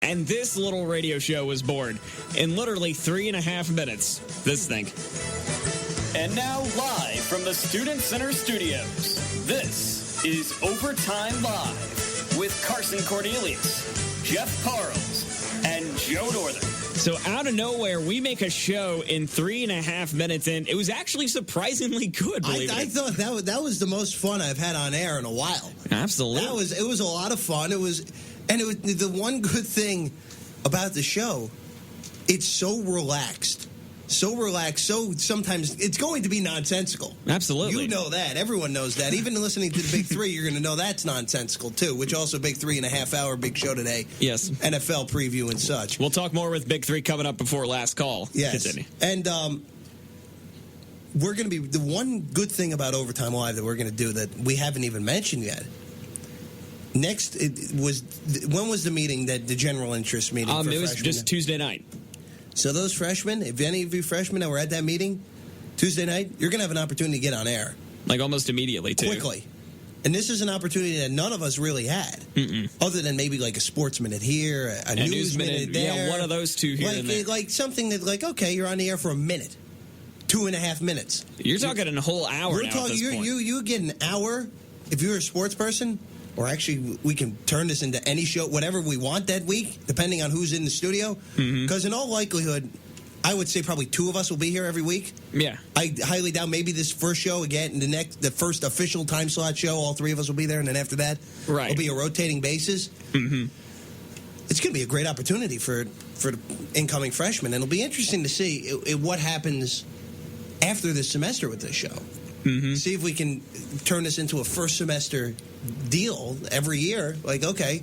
And this little radio show was born in literally 3.5 minutes. This thing. And now live from the Student Center Studios, this is Overtime Live with Carson Cornelius, Jeff Parles, and Joe Northern. So out of nowhere, we make a show in 3.5 minutes, and it was actually surprisingly good, believe I it. thought that was the most fun I've had on air in a while. Absolutely. It was a lot of fun. It was the one good thing about the show, it's so relaxed. So relaxed, so sometimes it's going to be nonsensical. Absolutely. You know that. Everyone knows that. Even listening to the Big Three, you're going to know that's nonsensical, too, which also Big 3.5 hour big show today. Yes. NFL preview and such. We'll talk more with Big Three coming up before last call. Yes. Continue. And we're going to be, the one good thing about Overtime Live that we're going to do that we haven't even mentioned yet. Next, when was the meeting, the general interest meeting for it was freshmen? just Tuesday night. So those freshmen, if any of you freshmen that were at that meeting Tuesday night, you're going to have an opportunity to get on air. Like almost immediately, too. Quickly. And this is an opportunity that none of us really had. Other than maybe like a sports minute here, a news minute there. Yeah, one of those two here and there. Like something that, like, okay, you're on the air for a minute. 2.5 minutes. You're talking a whole hour now at this point. You get an hour, if you're a sports person, or actually we can turn this into any show, whatever we want that week, depending on who's in the studio. Because in all likelihood, I would say probably two of us will be here every week. Yeah. I highly doubt maybe this first show again, the first official time slot show, all three of us will be there, and then after that, it'll be a rotating basis. It's going to be a great opportunity for the incoming freshmen, and it'll be interesting to see what happens after this semester with this show. See if we can turn this into a first semester deal every year. Like, okay,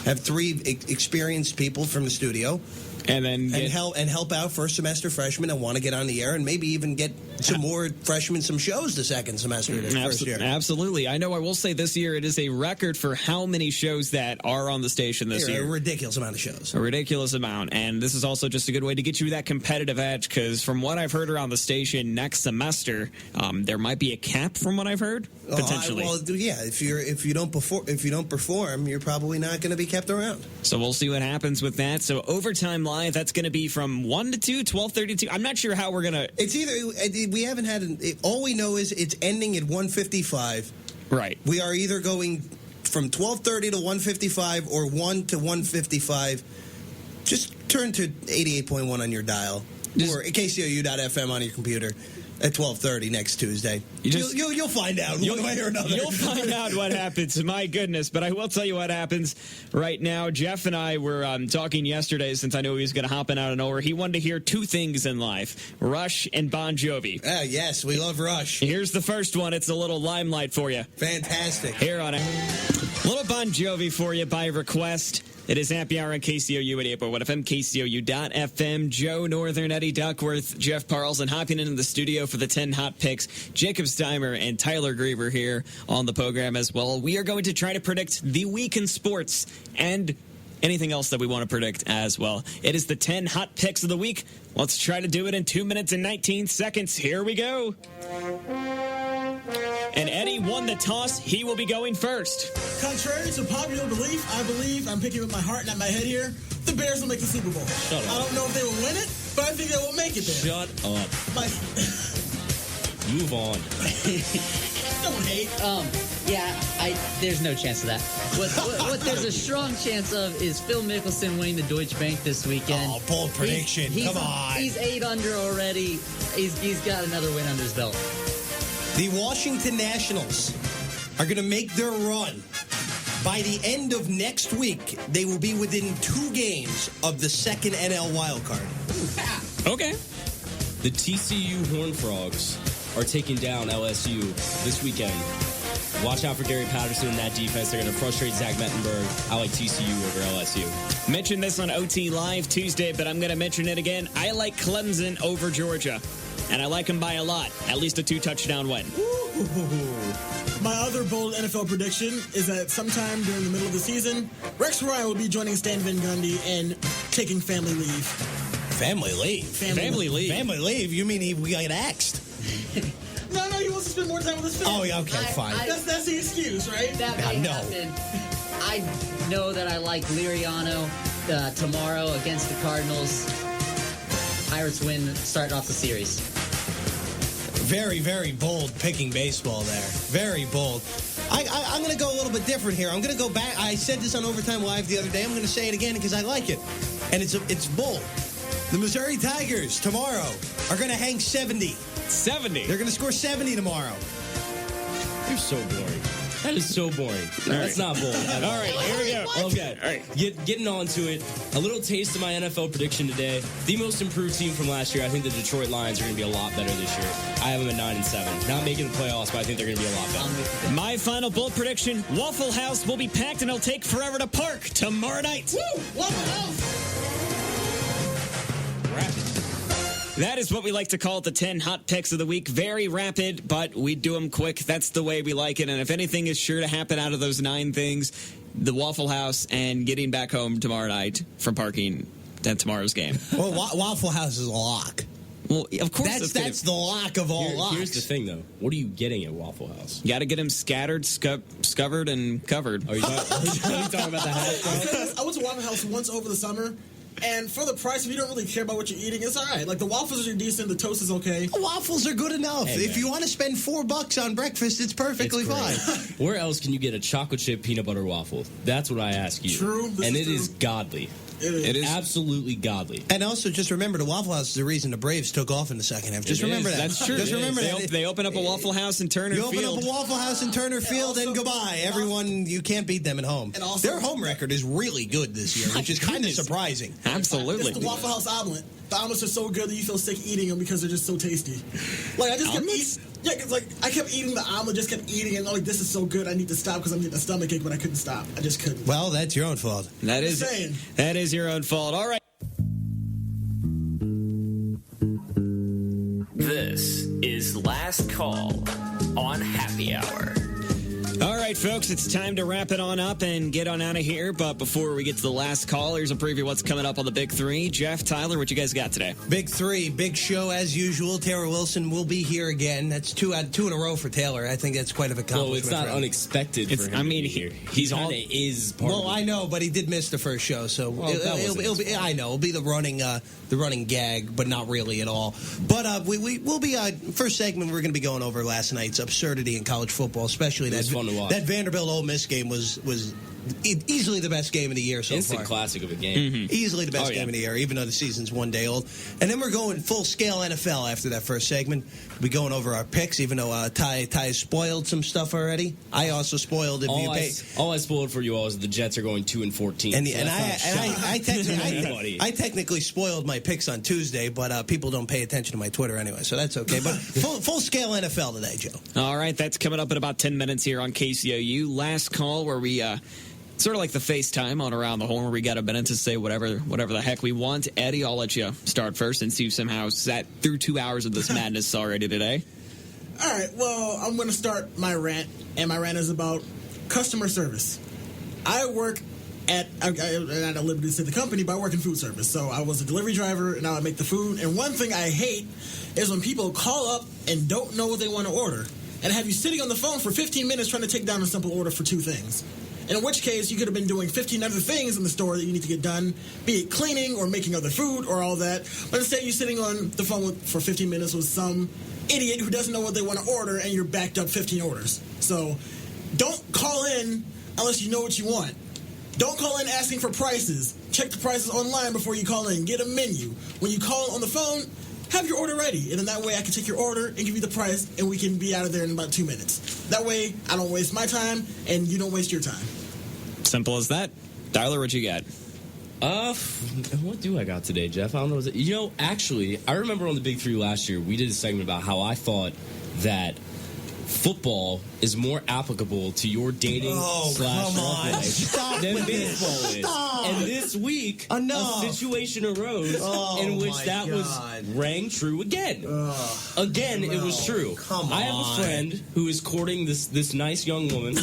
have three experienced people from the studio, and then help out first semester freshmen that want to get on the air, and maybe even get some more freshmen some shows the second semester of this first year. Absolutely. I know I will say this year it is a record for how many shows that are on the station this year. A ridiculous amount of shows. A ridiculous amount. And this is also just a good way to get you that competitive edge, because from what I've heard around the station next semester, there might be a cap from what I've heard, potentially. If you don't perform, you're probably not going to be kept around. So we'll see what happens with that. So Overtime Live, that's going to be from 1 to 2, 12:30 to 2. I'm not sure how we're going to... It's either... We haven't had... all we know is it's ending at 1:55. Right. We are either going from 12:30 to 1:55 or 1 to 1:55. Just turn to 88.1 on your dial. Or KCOU.FM on your computer. At 12:30 next Tuesday. You'll find out one way or another. You'll find out what happens. My goodness. But I will tell you what happens right now. Jeff and I were talking yesterday, since I knew he was going to hop in out of nowhere. He wanted to hear two things in life, Rush and Bon Jovi. Yes, we love Rush. Here's the first one. It's a little limelight for you. Fantastic. Here on it. Little Bon Jovi for you by request. It is Happy Hour on KCOU at 8.1 FM, KCOU.FM. Joe Northern, Eddie Duckworth, Jeff Parles, and hopping into the studio for the 10 hot picks, Jacob Stiemer and Tyler Greever here on the program as well. We are going to try to predict the week in sports and anything else that we want to predict as well. It is the 10 hot picks of the week. Let's try to do it in 2 minutes and 19 seconds. Here we go. And Eddie won the toss. He will be going first. Contrary to popular belief, I believe, I'm picking with my heart, not my head here, the Bears will make the Super Bowl. Shut up. I don't know if they will win it, but I think they will make it there. Shut up. Move on. Don't hate. There's no chance of that. What there's a strong chance of is Phil Mickelson winning the Deutsche Bank this weekend. Oh, bold prediction. Come on. He's 8 under already. He's got another win under his belt. The Washington Nationals are going to make their run. By the end of next week, they will be within 2 games of the second NL wildcard. Okay. The TCU Horned Frogs are taking down LSU this weekend. Watch out for Gary Patterson in that defense. They're going to frustrate Zach Mettenberg. I like TCU over LSU. Mentioned this on OT Live Tuesday, but I'm going to mention it again. I like Clemson over Georgia, and I like them by a lot. At least a 2-touchdown win. My other bold NFL prediction is that sometime during the middle of the season, Rex Ryan will be joining Stan Van Gundy and taking family leave. Family leave? Family leave. Family leave? You mean we got axed? No, he wants to spend more time with his family. Oh, yeah, okay, fine. That's the excuse, right? That may happen. I know that I like Liriano tomorrow against the Cardinals. Pirates win, starting off the series. Very, very bold picking baseball there. Very bold. I'm going to go a little bit different here. I'm going to go back. I said this on Overtime Live the other day. I'm going to say it again because I like it. And it's bold. The Missouri Tigers tomorrow are going to hang 70. 70? They're going to score 70 tomorrow. You're so boring. That is so boring. That's not bold. All right, here we go. Okay. All right. Getting on to it. A little taste of my NFL prediction today. The most improved team from last year. I think the Detroit Lions are going to be a lot better this year. I have them at 9-7. Not making the playoffs, but I think they're going to be a lot better. My final bold prediction, Waffle House will be packed and it'll take forever to park tomorrow night. Woo! Waffle House! That is what we like to call the 10 hot picks of the week. Very rapid, but we do them quick. That's the way we like it. And if anything is sure to happen out of those 9 things, the Waffle House and getting back home tomorrow night from parking at tomorrow's game. Well, Waffle House is a lock. Well, of course. That's the lock of all locks. Here's the thing, though. What are you getting at Waffle House? You got to get them scattered, scovered, and covered. Are you talking about the hash? I went to Waffle House once over the summer. And for the price, if you don't really care about what you're eating, it's all right. Like, the waffles are decent, the toast is okay. Waffles are good enough. Hey, if you want to spend $4 on breakfast, it's perfectly fine. Where else can you get a chocolate chip peanut butter waffle? That's what I ask you. True. And it is godly. It is absolutely godly. And also, just remember, the Waffle House is the reason the Braves took off in the second half. Just remember that. That's true. Just remember that. They open up a Waffle House in Turner Field. You open up a Waffle House in Turner Field, and goodbye. Everyone, you can't beat them at home. And also, their home record is really good this year, which is kind of surprising. Absolutely. It's the Waffle House omelet. The omelets are so good that you feel sick eating them because they're just so tasty. Like, I just kept eating. Yeah, cause like I kept eating the omelet, just kept eating it. And like, this is so good, I need to stop because I'm getting a stomachache, but I couldn't stop. I just couldn't. Well, that's your own fault. That is your own fault. All right. This is Last Call on Happy Hour. All right, folks, it's time to wrap it on up and get on out of here. But before we get to the last call, here's a preview of what's coming up on the Big Three. Jeff, Tyler, what you guys got today? Big Three, big show as usual. Taylor Wilson will be here again. That's two in a row for Taylor. I think that's quite an accomplishment. Well, it's not unexpected for him. I mean, he's kind of is part of it. I know, but he did miss the first show, so it'll be. I know it'll be the running gag, but not really at all. But we'll be first segment. We're going to be going over last night's absurdity in college football, especially that Vanderbilt Ole Miss game was easily the best game of the year so Instant far. classic of a game. Mm-hmm. Easily the best game of the year, even though the season's one day old. And then we're going full-scale NFL after that first segment. We'll be going over our picks, even though Ty spoiled some stuff already. I also spoiled if you pay. All I spoiled for you all is the Jets are going 2-14. I technically spoiled my picks on Tuesday, but people don't pay attention to my Twitter anyway, so that's okay. But full-scale NFL today, Joe. All right, that's coming up in about 10 minutes here on KCOU. Last call where we sort of like the FaceTime on Around the Horn where we got a minute to say whatever the heck we want. Eddie, I'll let you start first since you somehow sat through 2 hours of this madness already today. All right, well, I'm going to start my rant, and my rant is about customer service. I work I'm not at liberty to say the company, but I work in food service. So I was a delivery driver, and now I make the food. And one thing I hate is when people call up and don't know what they want to order, and have you sitting on the phone for 15 minutes trying to take down a simple order for 2 things. And in which case, you could have been doing 15 other things in the store that you need to get done, be it cleaning or making other food or all that. But instead, you're sitting on the phone for 15 minutes with some idiot who doesn't know what they want to order, and you're backed up 15 orders. So don't call in unless you know what you want. Don't call in asking for prices. Check the prices online before you call in. Get a menu. When you call on the phone, have your order ready. And in that way, I can take your order and give you the price, and we can be out of there in about 2 minutes. That way, I don't waste my time, and you don't waste your time. Simple as that. Tyler, what you got? What do I got today, Jeff? I don't know. Actually, I remember on the Big Three last year, we did a segment about how I thought that football is more applicable to your dating / love life than baseball is. And this week, a situation arose in which that rang true again. It was true. I have a friend who is courting this nice young woman.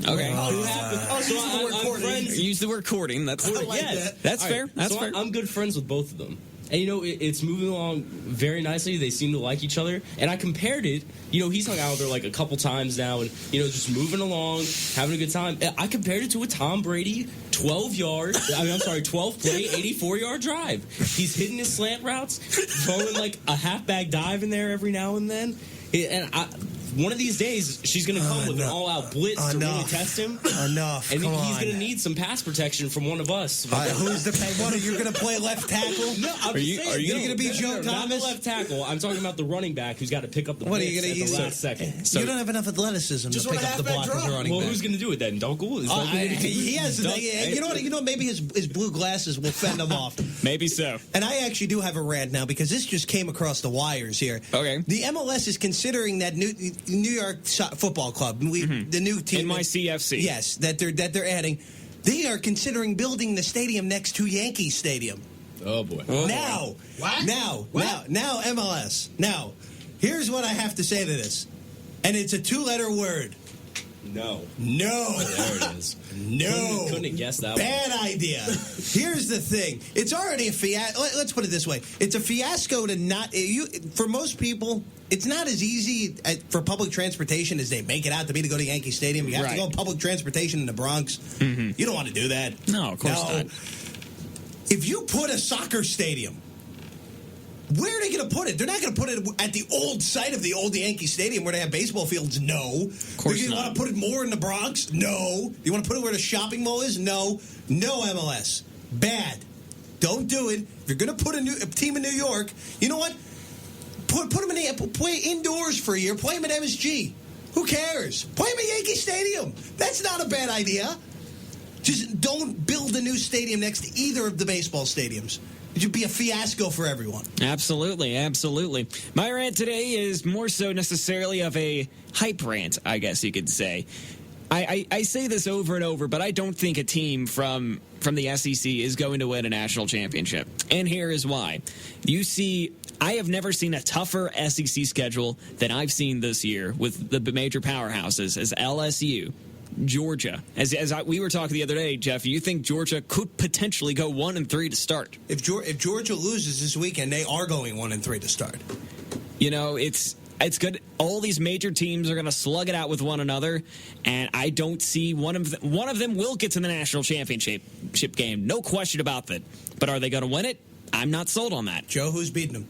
Okay. Use the word courting. Use the word courting. That's fair. That's fair. I'm good friends with both of them. And, it's moving along very nicely. They seem to like each other. And I compared it. He's hung out there like a couple times now and, just moving along, having a good time. I compared it to a Tom Brady 12-play, 84-yard drive. He's hitting his slant routes, throwing like a half-back dive in there every now and then. And one of these days, she's going to come with an all-out blitz to really test him. Enough. And he's going to need some pass protection from one of us. Who's the one? You're going to play left tackle? No, are you going to be Joe Thomas? Not the left tackle. I'm talking about the running back who's got to pick up the blitz at the last second. So you don't have enough athleticism to pick up the block as a running back. Well, who's going to do it then? Dunkel? He has. You know what? Maybe his blue glasses will fend him off. Maybe so. And I actually do have a rant now because this just came across the wires here. Okay. The MLS is considering that New York Football Club, the new team, NYCFC. Yes, that they're adding. They are considering building the stadium next to Yankee Stadium. Oh boy! Now MLS. Now, here's what I have to say to this, and it's a 2-letter word. No. There it is. No. Couldn't have guessed that. Bad idea. Here's the thing. It's already a fiasco. Let's put it this way. It's a fiasco to not... for most people, it's not as easy for public transportation as they make it out to be to go to Yankee Stadium. You have to go on public transportation in the Bronx. Mm-hmm. You don't want to do that. No, of course not. If you put a soccer stadium... Where are they going to put it? They're not going to put it at the old site of the old Yankee Stadium where they have baseball fields. No. Of course not. You want to put it more in the Bronx? No. You want to put it where the shopping mall is? No. No, MLS. Bad. Don't do it. If you're going to put a team in New York, you know what? Put them play indoors for a year. Play them at MSG. Who cares? Play them at Yankee Stadium. That's not a bad idea. Just don't build a new stadium next to either of the baseball stadiums. It should be a fiasco for everyone. Absolutely. My rant today is more so necessarily of a hype rant, I guess you could say. I say this over and over, but I don't think a team from the SEC is going to win a national championship. And here is why. I have never seen a tougher SEC schedule than I've seen this year with the major powerhouses as LSU, Georgia. As we were talking the other day, Jeff, you think Georgia could potentially go 1-3 to start? If Georgia loses this weekend, they are going 1-3 to start. It's good. All these major teams are going to slug it out with one another, and I don't see one of them will get to the national championship game. No question about that. But are they going to win it? I'm not sold on that. Joe, who's beating them?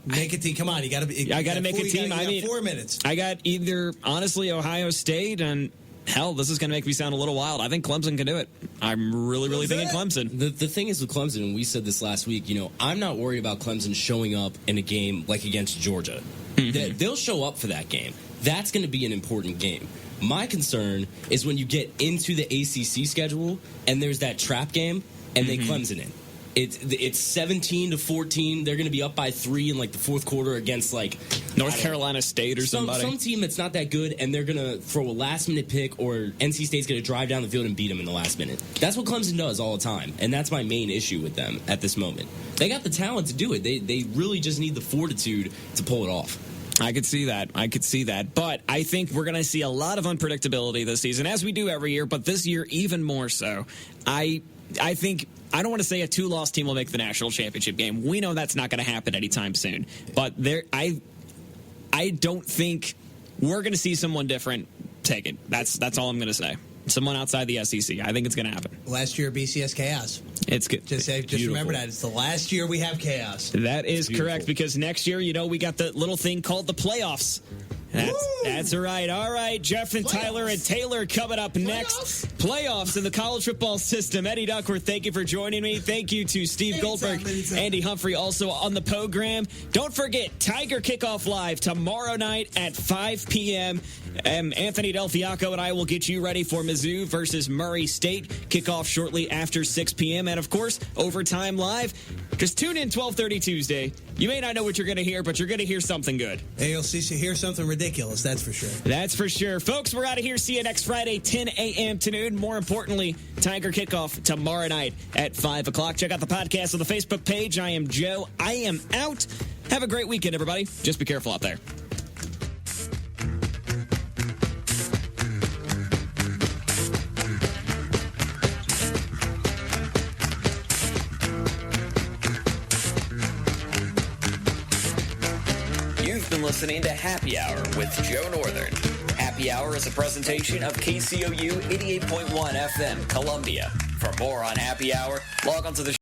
Make a team. Come on, you got to be. I got to make a team. I mean, 4 minutes. I got either honestly Ohio State and hell. This is going to make me sound a little wild. I think Clemson can do it. I'm really thinking Clemson. The thing is with Clemson, and we said this last week. I'm not worried about Clemson showing up in a game like against Georgia. Mm-hmm. They'll show up for that game. That's going to be an important game. My concern is when you get into the ACC schedule and there's that trap game and they Clemson in. It's 17-14. They're going to be up by 3 in like the fourth quarter against like North Carolina State or somebody. Some team that's not that good, and they're going to throw a last minute pick, or NC State's going to drive down the field and beat them in the last minute. That's what Clemson does all the time, and that's my main issue with them at this moment. They got the talent to do it. They really just need the fortitude to pull it off. I could see that. But I think we're going to see a lot of unpredictability this season, as we do every year, but this year even more so. I think, I don't want to say a 2-loss team will make the national championship game. We know that's not going to happen anytime soon. But I don't think we're going to see someone different take it. That's all I'm going to say. Someone outside the SEC. I think it's going to happen. Last year, BCS chaos. It's good. Just remember that. It's the last year we have chaos. That is correct, because next year, we got the little thing called the playoffs. That's right. All right, Jeff and Tyler and Taylor coming up next. Playoffs in the college football system. Eddie Duckworth, thank you for joining me. Thank you to Steve Goldberg, Andy Humphrey, also on the program. Don't forget, Tiger Kickoff Live tomorrow night at 5 p.m. Anthony Del Fiacco and I will get you ready for Mizzou versus Murray State. Kickoff shortly after 6 p.m. And, of course, Overtime Live. Just tune in 12:30 Tuesday. You may not know what you're going to hear, but you're going to hear something good. Hey, you'll hear something ridiculous, that's for sure. That's for sure. Folks, we're out of here. See you next Friday, 10 a.m. to noon. More importantly, Tiger Kickoff tomorrow night at 5 o'clock. Check out the podcast on the Facebook page. I am Joe. I am out. Have a great weekend, everybody. Just be careful out there. listening to Happy Hour with Joe Northern. Happy Hour is a presentation of KCOU 88.1 FM, Columbia. For more on Happy Hour, log on to the